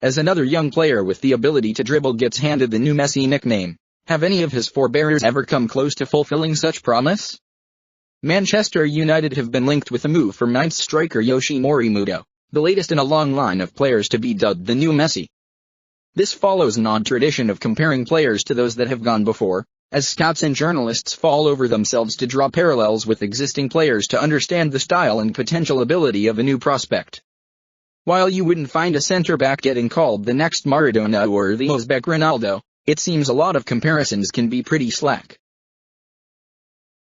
as another young player with the ability to dribble gets handed the new Messi nickname. Have any of his forebearers ever come close to fulfilling such promise? Manchester United have been linked with a move for Mainz striker Yoshinori Muto, the latest in a long line of players to be dubbed the new Messi. This follows an odd tradition of comparing players to those that have gone before, as scouts and journalists fall over themselves to draw parallels with existing players to understand the style and potential ability of a new prospect. While you wouldn't find a centre-back getting called the next Maradona or the Uzbek Ronaldo, it seems a lot of comparisons can be pretty slack.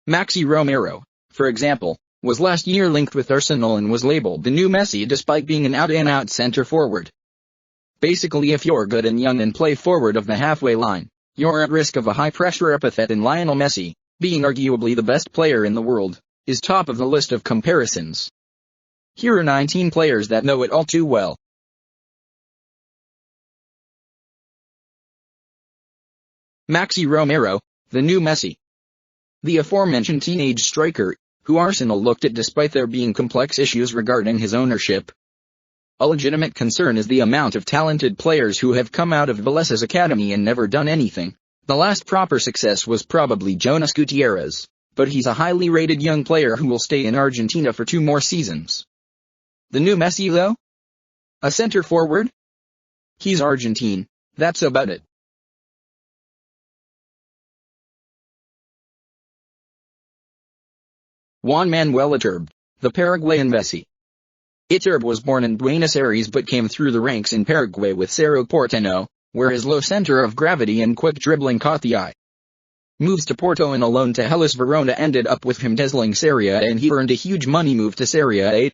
Maxi Romero, for example, was last year linked with Arsenal and was labelled the new Messi despite being an out-and-out centre-forward. Basically, if you're good and young and play forward of the halfway line, you're at risk of a high-pressure epithet, and Lionel Messi, being arguably the best player in the world, is top of the list of comparisons. Here are 19 players that know it all too well. Maxi Romero, the new Messi. The aforementioned teenage striker, who Arsenal looked at despite there being complex issues regarding his ownership. A legitimate concern is the amount of talented players who have come out of Valencia's academy and never done anything. The last proper success was probably Jonas Gutierrez, but he's a highly rated young player who will stay in Argentina for 2 more seasons. The new Messi though? A center forward? He's Argentine, that's about it. Juan Manuel Iturbe, the Paraguayan Messi. Iturbe was born in Buenos Aires but came through the ranks in Paraguay with Cerro Porteño, where his low center of gravity and quick dribbling caught the eye. Moves to Porto and a loan to Hellas Verona ended up with him dazzling Serie A, and he earned a huge money move to Serie A.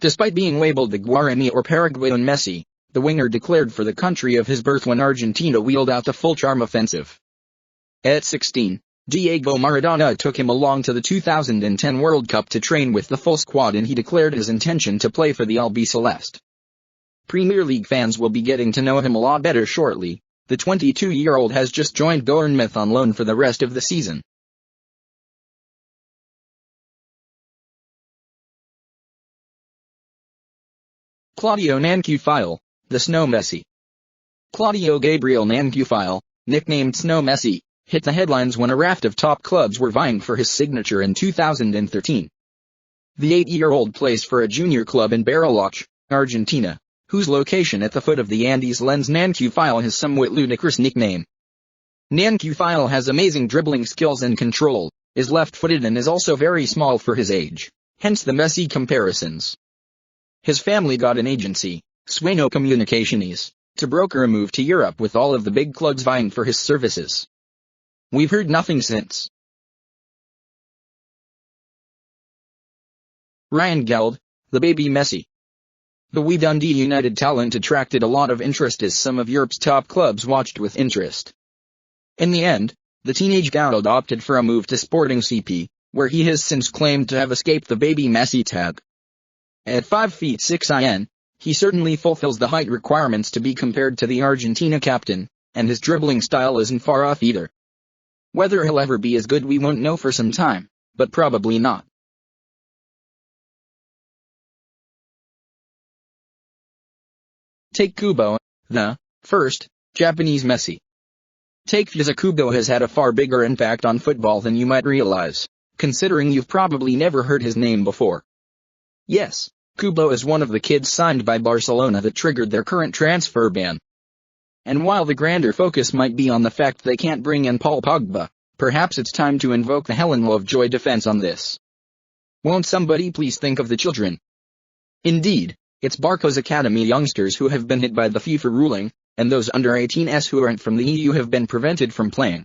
Despite being labeled the Guarani or Paraguayan Messi, the winger declared for the country of his birth when Argentina wheeled out the full charm offensive. At 16, Diego Maradona took him along to the 2010 World Cup to train with the full squad, and he declared his intention to play for the Albiceleste. Premier League fans will be getting to know him a lot better shortly. The 22-year-old has just joined Bournemouth on loan for the rest of the season. Claudio Nankufile, the Snow Messi. Claudio Gabriel Nankufile, nicknamed Snow Messi, hit the headlines when a raft of top clubs were vying for his signature in 2013. The 8-year-old plays for a junior club in Bariloche, Argentina, whose location at the foot of the Andes lends Nankufile his somewhat ludicrous nickname. Nankufile has amazing dribbling skills and control, is left-footed and is also very small for his age, hence the Messi comparisons. His family got an agency, Sueno Comunicaciones, to broker a move to Europe with all of the big clubs vying for his services. We've heard nothing since. Ryan Geld, the baby Messi. The wee Dundee United talent attracted a lot of interest as some of Europe's top clubs watched with interest. In the end, the teenage Geld opted for a move to Sporting CP, where he has since claimed to have escaped the baby Messi tag. At 5 feet 6 in, he certainly fulfills the height requirements to be compared to the Argentina captain, and his dribbling style isn't far off either. Whether he'll ever be as good we won't know for some time, but probably not. Take Kubo, the first Japanese Messi. Takefusa Kubo has had a far bigger impact on football than you might realize, considering you've probably never heard his name before. Yes, Kubo is one of the kids signed by Barcelona that triggered their current transfer ban. And while the grander focus might be on the fact they can't bring in Paul Pogba, perhaps it's time to invoke the Helen Lovejoy defense on this. Won't somebody please think of the children? Indeed, it's Barca's academy youngsters who have been hit by the FIFA ruling, and those under 18s who aren't from the EU have been prevented from playing.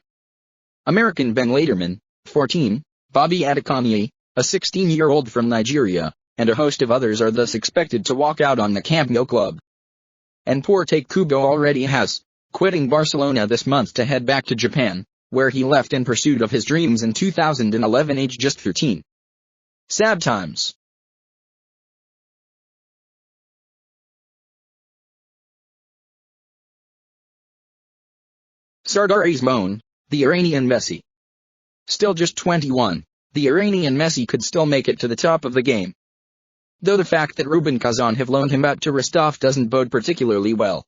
American Ben Laderman, 14, Bobby Adekanye, a 16-year-old from Nigeria, and a host of others are thus expected to walk out on the Camp Nou club. And poor Take Kubo already has, quitting Barcelona this month to head back to Japan, where he left in pursuit of his dreams in 2011 aged just 13. Sad times. Sardar Azmoun, the Iranian Messi. Still just 21, the Iranian Messi could still make it to the top of the game. though the fact that Rubin Kazan have loaned him out to Rostov doesn't bode particularly well.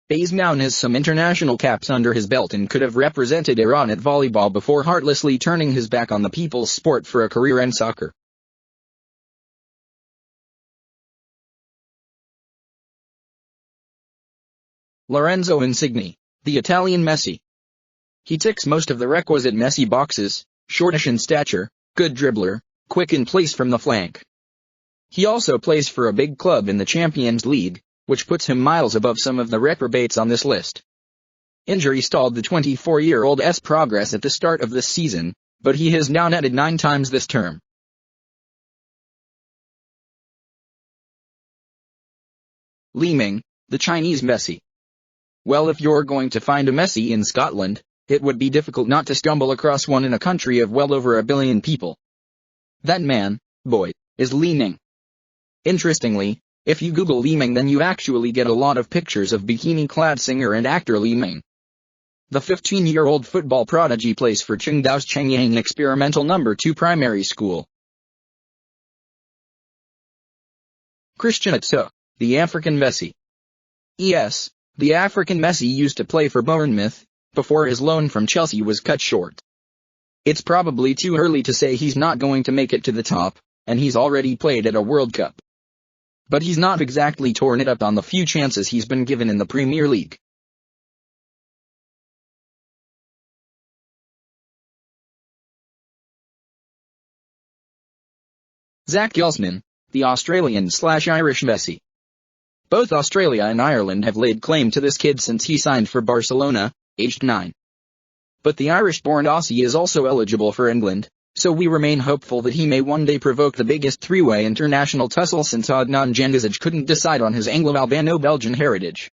Bazmoun has some international caps under his belt and could have represented Iran at volleyball before heartlessly turning his back on the people's sport for a career in soccer. Lorenzo Insigne, the Italian Messi. He ticks most of the requisite Messi boxes: shortish in stature, good dribbler, quick in place from the flank. He also plays for a big club in the Champions League, which puts him miles above some of the reprobates on this list. Injury stalled the 24-year-old's progress at the start of this season, but he has now netted 9 times this term. Li Ming, the Chinese Messi. Well, if you're going to find a Messi in Scotland, it would be difficult not to stumble across one in a country of well over 1 billion people. That man, boy, is Li Ming. Interestingly, if you Google Li Ming, then you actually get a lot of pictures of bikini-clad singer and actor Li Ming. The 15-year-old football prodigy plays for Qingdao's Chengyang Experimental No. 2 Primary School. Christian Atsu, the African Messi. Yes, the African Messi used to play for Bournemouth, before his loan from Chelsea was cut short. It's probably too early to say he's not going to make it to the top, and he's already played at a World Cup. But he's not exactly torn it up on the few chances he's been given in the Premier League. Zach Gelsman, the Australian/Irish Messi. Both Australia and Ireland have laid claim to this kid since he signed for Barcelona, aged 9. But the Irish-born Aussie is also eligible for England, so we remain hopeful that he may one day provoke the biggest three-way international tussle since Adnan Januzaj couldn't decide on his Anglo-Albano-Belgian heritage.